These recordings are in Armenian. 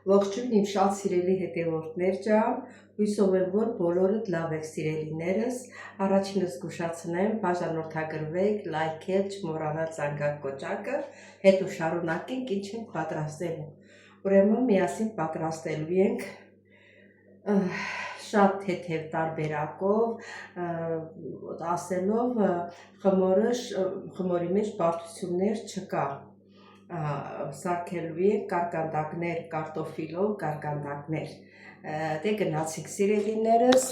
Ողջույն իմ շատ սիրելի հետևորդներ ջան, հույսով եմ, որ բոլորդ լավ եք սիրելիներս, առաջինս զգուշացնեմ, բաժանորդագրվեք, լայքել, չմոռանալ զանգակ կոճակը, հետո շարունակենք ինչ ենք պատրաստելու։ Ուրեմն միասին պատրաստելու ենք շատ թեթև տարբերակով, ասելով խմորի մեջ բարդություններ չկա։ Սարքելու ենք կարկանդակներ, կարտոֆիլով կարկանդակներ։ Դե գնացինք սիրելիներս,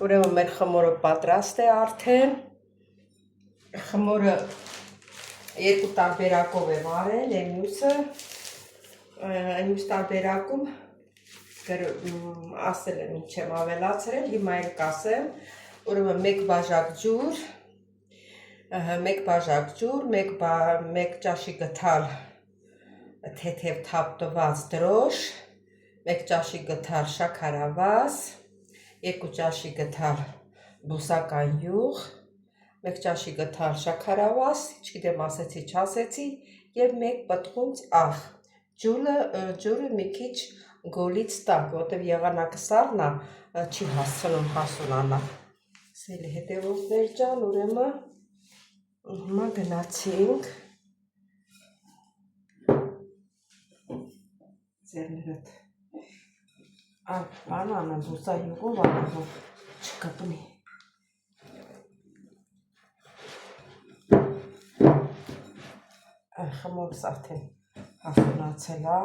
ուրեմն մեր խմորը պատրաստ է արդեն, խմորը երկու տարբերակով եմ արել, մյուս տարբերակում ասել եմ ինչ եմ ավելացրել, հիմա էլ կասեմ, ուրեմն մեկ բաժակ ջուր, մեկ ճաշի գթալ թեթև թափտված դրոշ, մեկ ճաշի գթալ շաքարավազ, երկու ճաշի գթալ բուսական յուղ, մեկ ճաշի գթալ շաքարավազ, չգիտեմ ասեցի, չասեցի, և մեկ պտղունց աղ։ Ջուրը մի քիչ գոլից տաք, որտև եղանակը սառնա չի հասցնում հասունանալ։ Սիրելի հետևորդներ ջան, ուրեմն հիմա գնացինք ձեռներդ անանը բուսայուղով անով չկպնի։ Խմորս արդեն հասունացել է։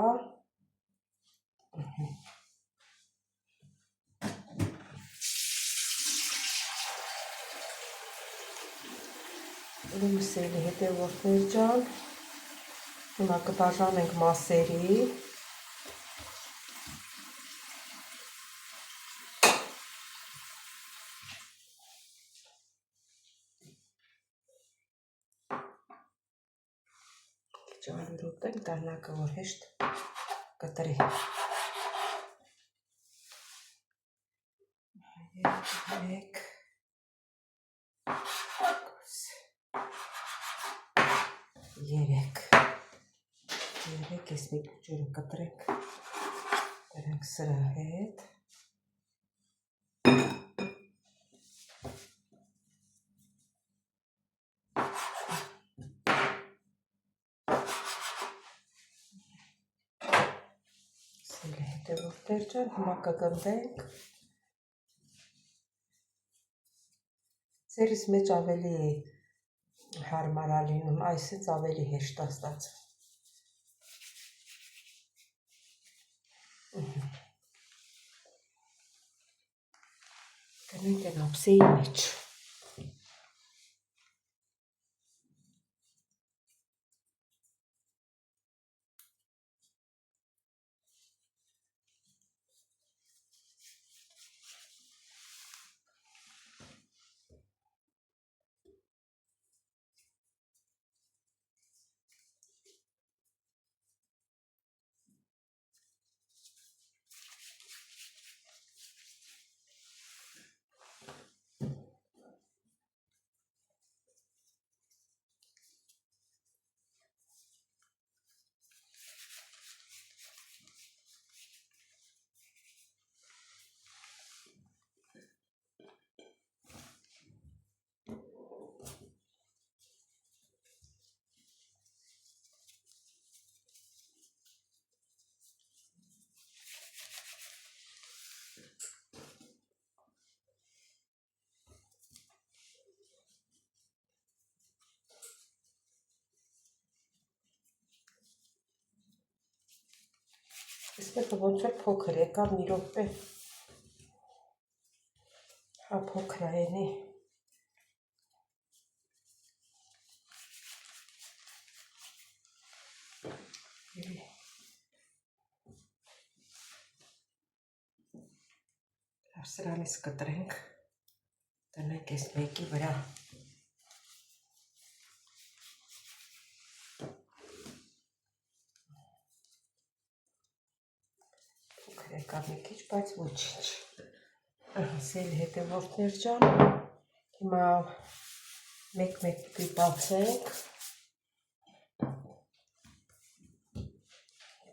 Ուրեմն սիրելի հետևորդներ ջան, հիմա կբաժանենք մասերի։ Ճարի ուտենք դարնակը, որ հեշտ կտրի։ Երեք, ես մի ջուրը կտրենք, դրանք սրա հետ։ Սիրելի հետևորդներ ջան, հիմա կգնդենք։ Ձերիս մեջ ավելի հարմար է լինում, այսից ավելի հեշտ է ստացվում։ Գնենք են ափսեի մեջ։ Իսպետը ոնց որ փոքր եկավ մի րոպե, հա փոքր այնի, սրանից կտրենք, տնենք ես մեկի վրա։ Եկավ մի քիչ, բայց ոչինչ։ Սիրելի հետևորդներ ջան, հիմա մեկ-մեկ բացենք,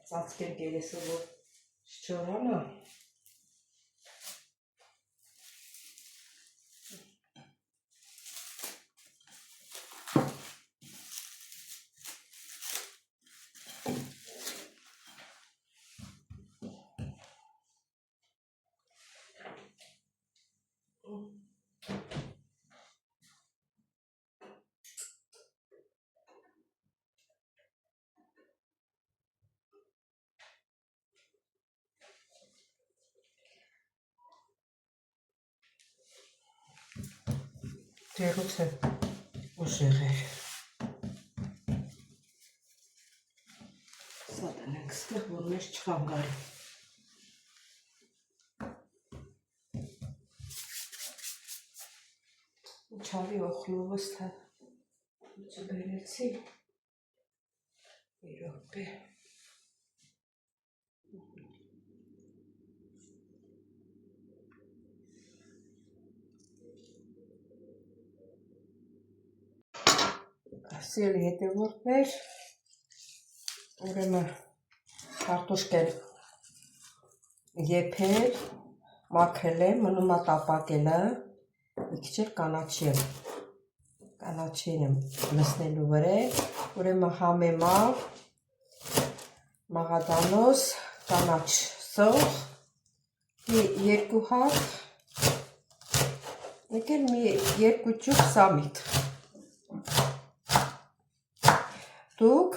ծածկել գերեսը, որ չչորանա։ Դերուց է ուժեղ էր։ Սա դնենք ստեղ, որ մեր չխանգարի։ Չավի օխլովը ստա բերեցի։ Մի րոպե։ Սիրելի հետևորդներ, ուրեմն կարտոշկեն եփել, մաքրել եմ, մնում է տապակելը, մի քիչ էլ կանաչին եմ լցնելու վրա, ուրեմն համեմավ, մաղադանոս, կանաչ սող, մի երկու հատ, եկել մի երկու ճուղ սամիտ։ Դուք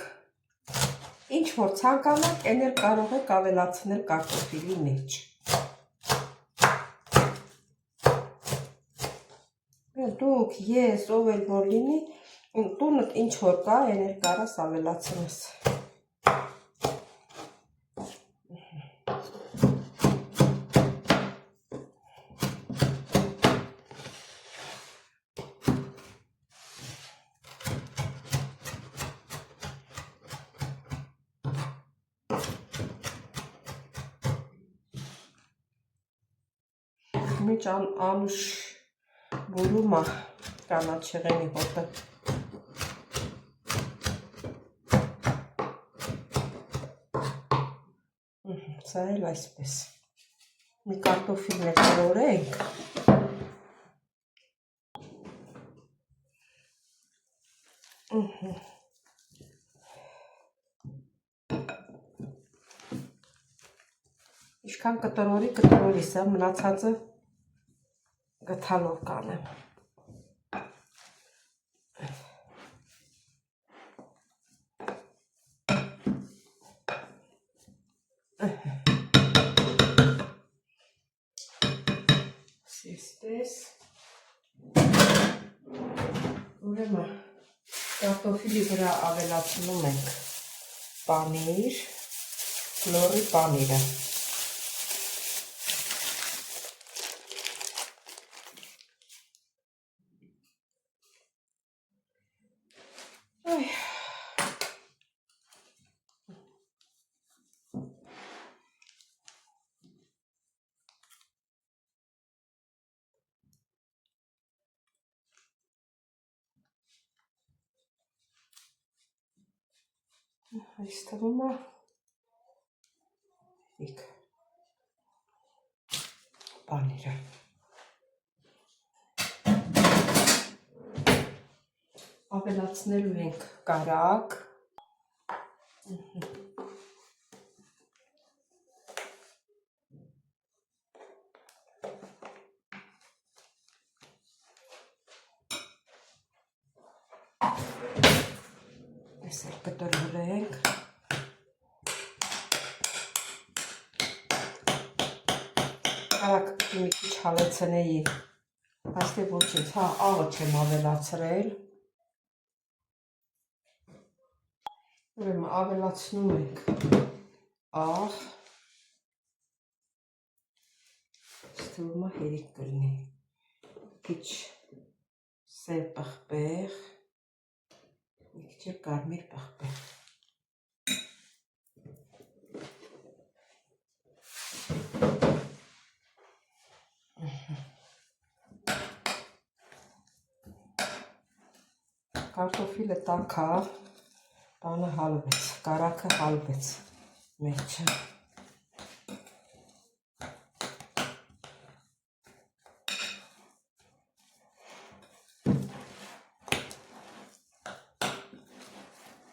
ինչ որ ցանկանաք, այն էլ կարող եք ավելացնել կարտոֆիլի մեջ։ Դուք, ես, ով էլ որ լինի, տունդ ինչ որ կա, այն էլ կարաս ավելացնես։ Միջ անուշ բուրում է կանաչեղենի հոտը։ Սա էլ այսպես։ Մի կարտոֆիլներ տրորենք։ Ինչքան կտրորի, սա մնացածը գթալով կանեմ։ Այսպես։ Ուրեմն կարտոֆիլի վրա ավելացնում ենք պանիր, լորի պանիրը։ Այս թվում է պանիրը։ Ավելացնելու ենք կարագ։ Այս էլ կտրորենք։ Կարագ մի քիչ հալեցնեի, այստեղ ոչինչ, հա, աղը չեմ ավելացրել։ Ուրեմն ավելացնում ենք աղ, թվում է հերիք կլինի, քիչ սև պղպեղ, մի քիչ կարմիր պղպեղ։ Կարտոֆիլը տաքա, բանը հալվեց, կարագը հալվեց, մեջը։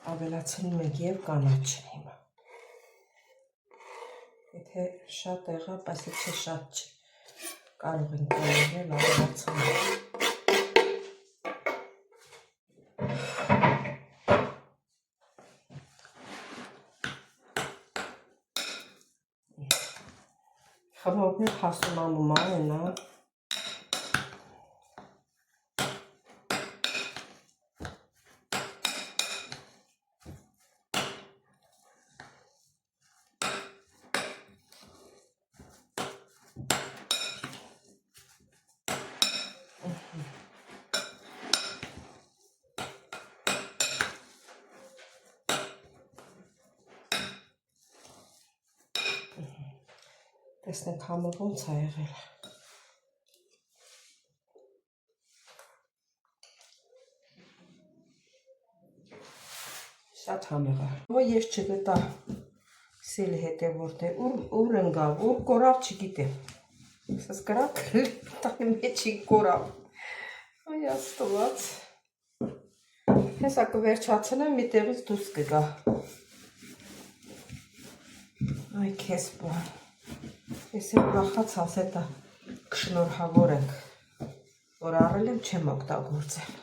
Ավելացնում ենք և կանաչն հիմա։ Եթե շատ եղավ, բայց եթե շատ չէ, կարող ենք կողմել ավելացնել։ Խմողներ հասունանում այնա։ Տեսնենք համը ոնց է եղել։ Շատ համ եղա։ Ես չգտա սելի հետևորդ է, ուր ընգավ, ուր կորավ չգիտեմ։ Սս գրակ տանի մեջի կորավ։ Այ աստված։ Հեսա կվերջացնեմ, մի տեղից դուրս կգա։ Այ քեզ բան։ Ես եմ ուրախացած հետա կշնորհավորենք, որ առել եմ չեմ օգտագործել։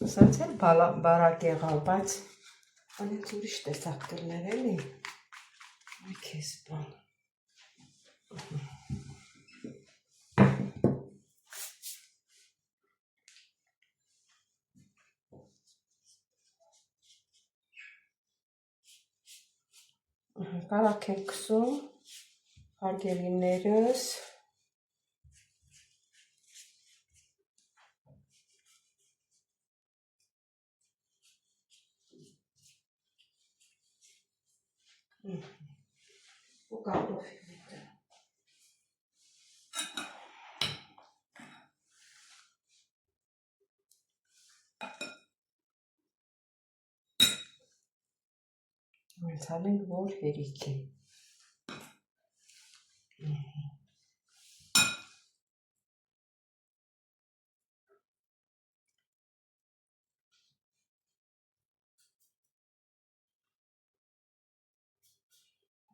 Սենց էլ բարակ եղավ, բայց անենց ուրիշ տեսակ կլներ էլի, այ քեզ բան։ Բարակ ենք կսում, հարգելիներս, ու կարտոֆիլները։ Հենց անենք, որ հերիք է։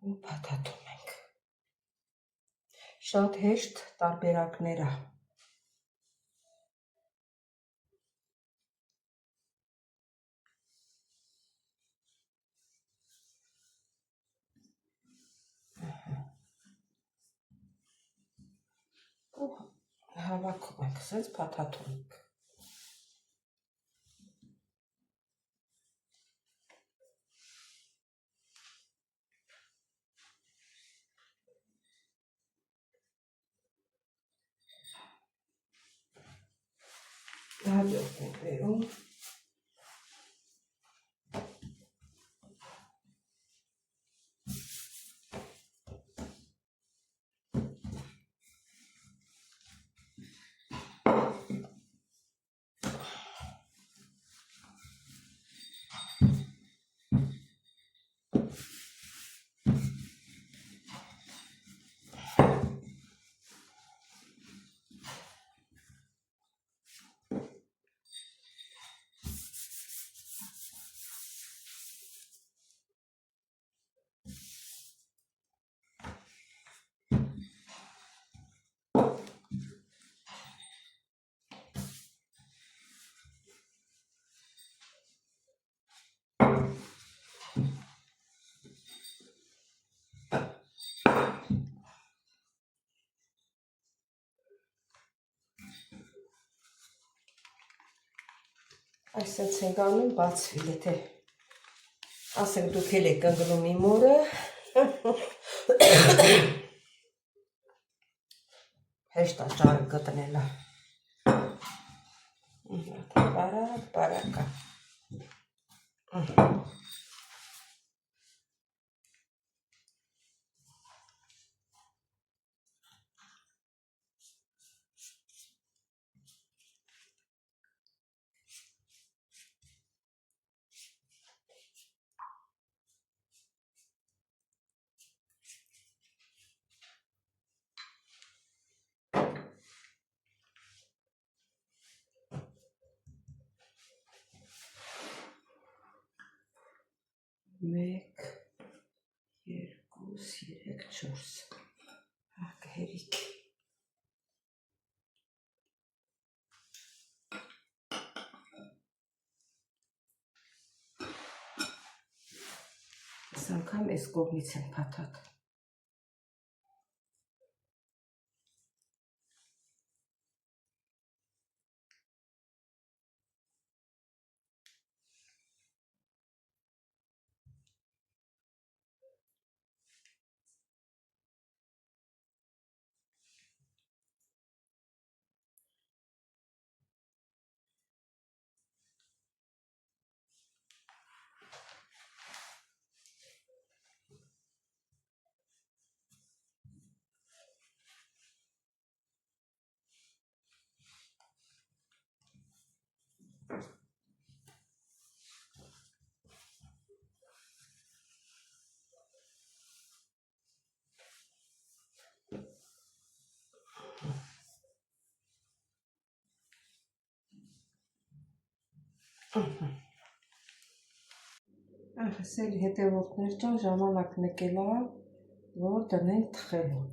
Ու փաթաթում ենք։ Շատ հեշտ տարբերակներ է։ Ու հավաքում ենք, սենց փաթաթում ենք։ Հաջորդ ենք վերում։ Այսպես ենք անում բացվի, եթե ասենք դուք էլ եք ընկնում իմ օրը, հեշտ է ճարը գտնելը, բարակա, մեկ, երկուս, երեք, չորս, հերիք, այս անգամ այս կողմից են փաթաթ, Ասել հետևորդներ ջան, ժամանակն եկել է, որ դնենք թխելու։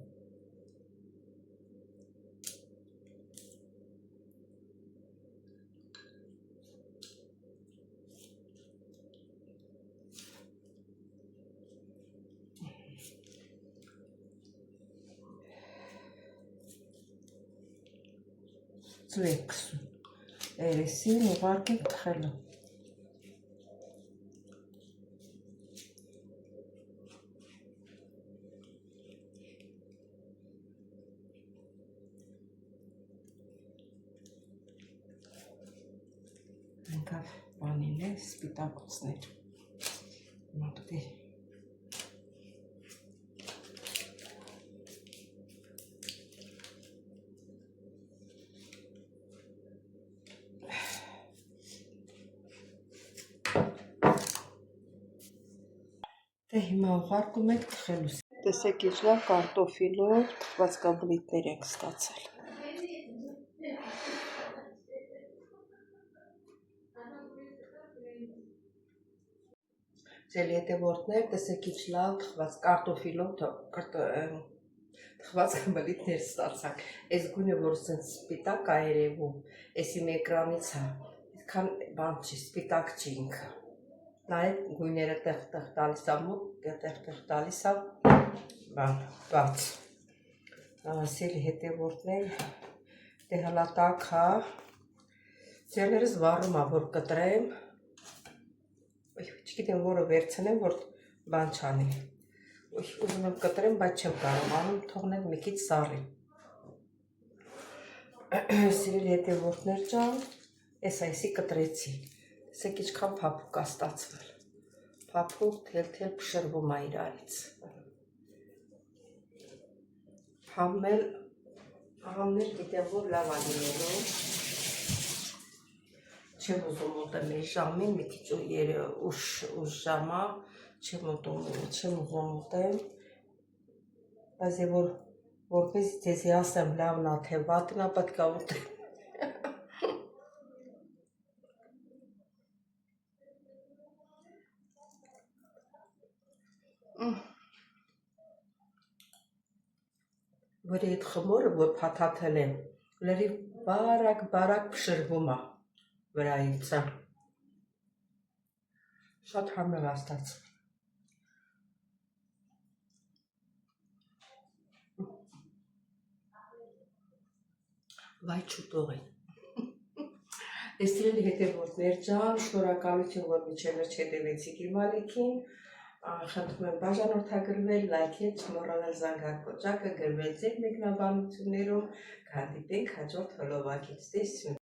Ծուեք քսուն, երեսին ուղարկենք թխելու։ Անկավ բանին է, սպիտակուցներ, մապտի։ Դե հիմա ուղարկում ենք թխելու։ Տեսեք ինչ լավ կարտոֆիլով թխված կաբլիթներ ենք ստացել։ Ձեր հետևորդներ, տեսեք ինչ լավ թխված կարտոֆիլով թխված կաբլիթներ ստացանք։ Այս գույնը, որ սպիտակ է երևում, էսի էկրանից է, այդքան բան չի, սպիտակ չի ինքը։ Նայեք գույները տեղ-տեղ տալիս է մուկ, տեղ-տեղ տալիս է բաց։ Ասելի հետևորդներ, դե հլա տակ հա, ձերներս վառում է, որ կտրեմ, չգիտեմ որը վերցնեմ, որ բան չանի, ուզում եմ կտրեմ, բայց չեմ կարողանում, թողնեմ մի քիչ սառի։ Սիրելի հետևորդներ ջան, ես այսի կտրեցի, տեսեք ինչքան փափուկ է ստացվել, փափուկ թել-թել փշրվում է իրարից, համել գիտեմ, որ լավ է լինելու, չեմ ուզում ուտեմ այս ժամին, մի քիչ ուշ ժամա, չեմ ուզում ուտեմ, բայց որպես ձեզի ասեմ լավն է, թե վատն է, պետք է ուտեմ։ Որ այդ խմորը, որ փաթաթել եմ, լրիվ բարակ փշրվում է վրայից, շատ համեղ է ստացվել։ Վայ չուտող են, Սիրելի հետևորդներ ջան, շնորհակալություն, որ մինչև վերջ հետևեցիք իմ ալիքին, խնդրում եմ բաժանորդագրվել, լայքել, չմոռանալ զանգակ կոճակը, գրվել ձեր մեկնաբանություններում, կհանդիպենք հաջորդ հոլովակից, տեսություն։